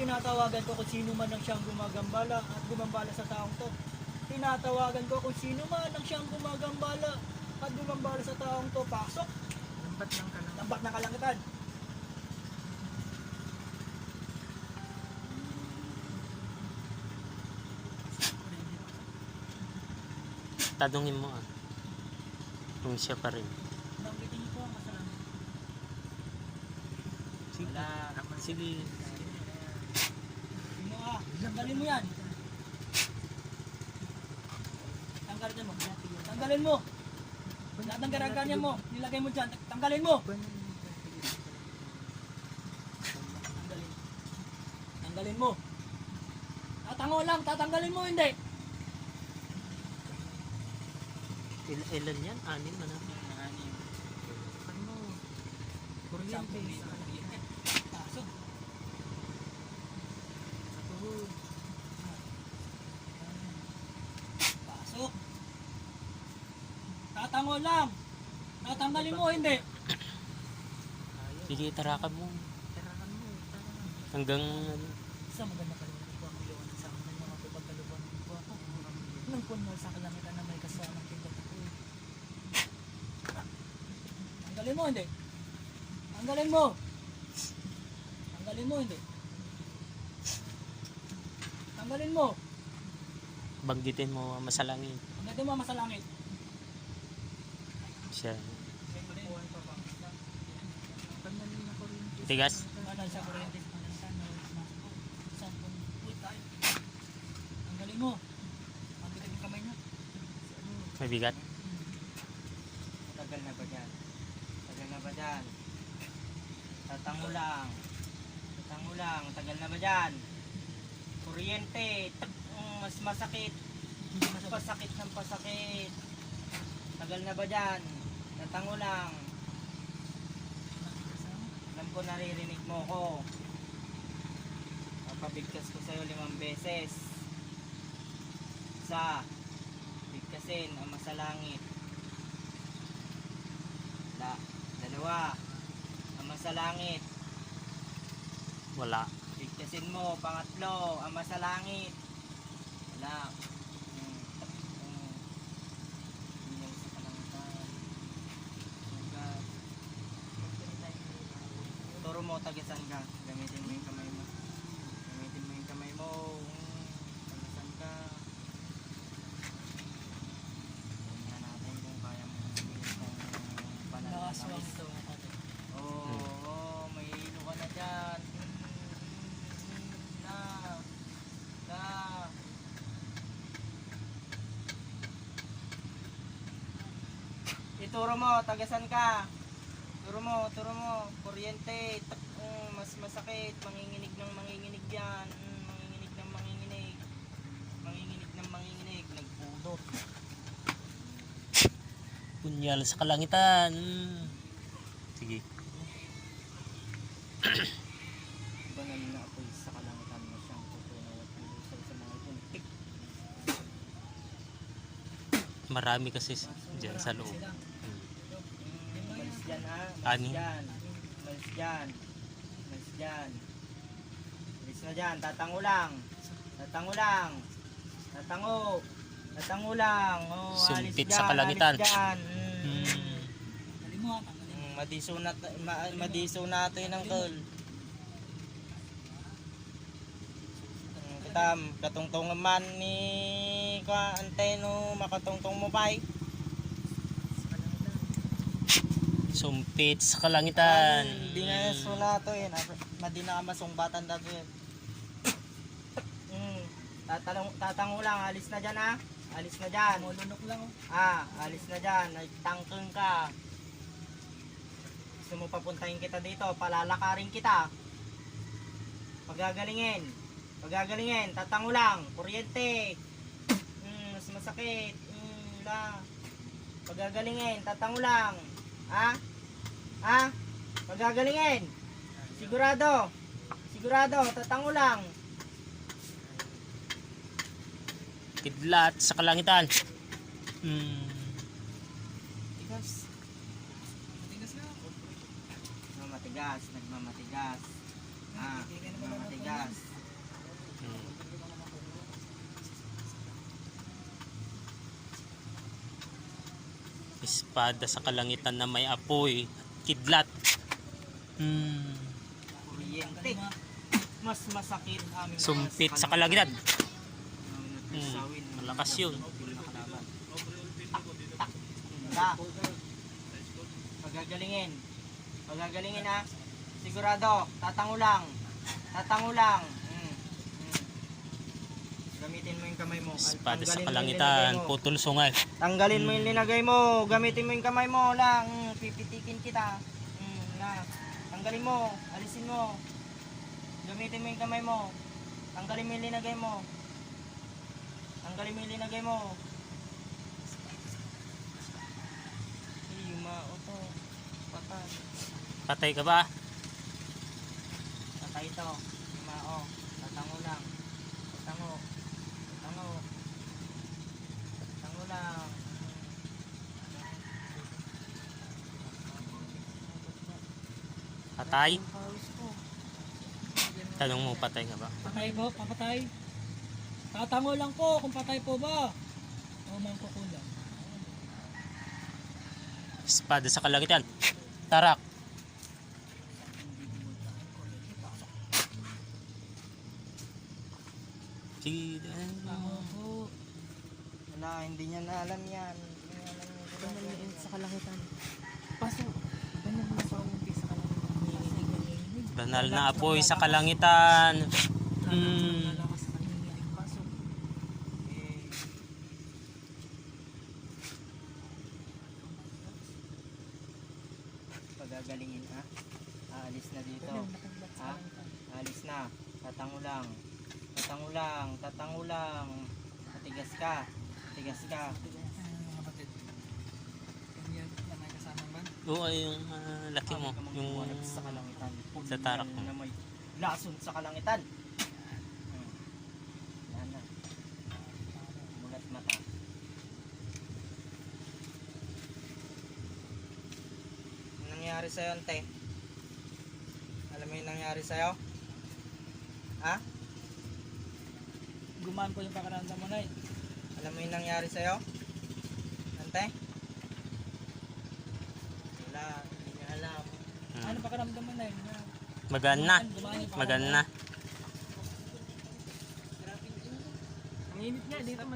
tinatawagan ko kung sino man ang siyang gumagambala at gumambala sa taong to. Tinatawagan ko kung sino man ang siyang gumagambala at gumambala sa taong to. Pasok! Lambat ng kalangitan. Tanungin mo kung siya pa rin. Nabitin ko ang kasalanan. Sige. Tanggalin mo yan. Tanggalin mo. Tanggalin mo. Lahat ng garaganya mo, nilagay mo dyan. Tanggalin mo. Tanggalin mo. Tatango lang, tatanggalin mo hindi. Ilan yan? 6 ano? 6. Ano? Kuryente. Pasok. Pasok. Tatango lang. Tatanggalin mo hindi. Sige, tarakan mo. Hanggang Sa maganda ka rin ko ang liwanag sa akin ng mga pagkaluban ko ako. Nang kunwal sa kalangitan na may kasama ng tindag ko. Tanggalin mo hindi. Tanggalin mo. Tanggalin mo hindi. Tanggalin mo. banggitin mo masalangin. Tanggalin mo masalangin. Siya. Tigas. Manan sa kuryente. Tanggalin mo. Tanggalin yung kamay niya. May bigat. Tagal na ba dyan? Tagal na ba dyan? Tatango lang. Tatango lang. Tagal na ba dyan? Kuryente. Mas masakit. Pasakit ng pasakit. Tagal na ba dyan? Tatango lang. Alam ko naririnig mo ko. Papabigkas ko sa'yo 5 beses. Isa. Bigkasin ang masalangit. Dalawa. Ang masalangit. Wala. Bigkasin mo. Pangatlo. Ang masalangit. Wala. Turo mo, tagisan ka. Gamitin mo yung kamay mo. Gamitin mo yung kamay mo. Tagisan ka. Tingnan natin kung kaya mo itong Nakaswang pananalamis. ito. Oo, may hilo ka na dyan. Na. Ituro mo, tagisan ka. Turo mo, kuryente, mas masakit, manginginig ng manginginig yan, manginginig ng manginginig, nagpudot. Punyal sa kalangitan. Sige. Banal na apoy sa kalangitan mo siyang tutunaw at pulusay sa mga puntik. Marami kasi dyan sa loob. Malis dyan ha, Ani? malis dyan. Malis na dyan, tatango lang. Tatango lang. Oh, Sumpit alis sa dyan, kalangitan. alis dyan. Tanggalin mo ha. Tanggalin. Madiso natin ang tol. Kitam, katungtong man ni anteno, makatungtong mo pa Sumpit sa kalangitan. Hindi na sula to eh. Madi na masumbatan dato yun. Tatango lang, alis na dyan ha. Alis na dyan. Mulunok lang oh. Alis na dyan. Nagtangkeng ka. Gusto mo papuntahin kita dito, palalakarin kita. Pagagalingin, tatango lang, kuryente. Mas masakit. Pagagalingin, tatango lang. Pagagalingin. Sigurado, tatango lang. Kidlat sa kalangitan. Tigas. Nagmamatigas. Nagmamatigas. Espada sa kalangitan na may apoy. Kidlat. Kuryente. Mas masakit aming Sumpit sa kalangitan. Malakas yun. Pagagalingin. Pagagalingin ha. Sigurado. Tatango lang. Tatango lang. Gamitin mo yung kamay mo. Espada sa Tanggalin mo yung kalangitan. linagay mo. Putol sungay. Tanggalin mo yung linagay mo. Gamitin mo yung kamay mo lang. Pipitikin kita. Na. Tanggalin mo. Alisin mo. Gamitin mo yung kamay mo. Tanggalin mo yung linagay mo. Tanggalin mo yung linagay mo. Auto. Patay. Patay ka ba? Patay ito. Yumao. Tatango lang. Tatango. Tatango. Tatango lang. Patay? Pawis ko. Tanong mo, patay ka ba? Patay po, papatay. Tatango lang po kung patay po ba. O mangkukulang. Espada sa kalangitan. Tarak. Ako po. Wala, hindi niya na alam yan. Hindi niya alam yung ginagawa. Sa kalangitan. Paso, ganyan mo sa umpi sa kalangitan. Nanginginig. Banal na apoy sa kalangitan. Malakas sa nanginginig. Paso. Eh, pagagalingin ha. Aalis na dito. Nakagbat sa Ha? kalangitan. Aalis na. Tatango lang. Tatango lang. Tatango lang. Matigas ka. Matigas ka. Kapatid. Yan na may kasama ba? Oo, yung laki mo. Sabi ka Yung magbuwanag sa kalangitan. sa tarak mo. Na may lason sa kalangitan. Yan na. Mulat mata. Anong nangyari sa'yo, ante? Alam mo yung nangyari sa'yo? Ha? Gumaan po yung pakiramdam mo na eh. Alam mo yung nangyari sa'yo? Ante? Wala, hindi niya alam. Ano pakiramdam mo na eh? Magaan na. Gumaan yung Magaan na. Ang init nga dito.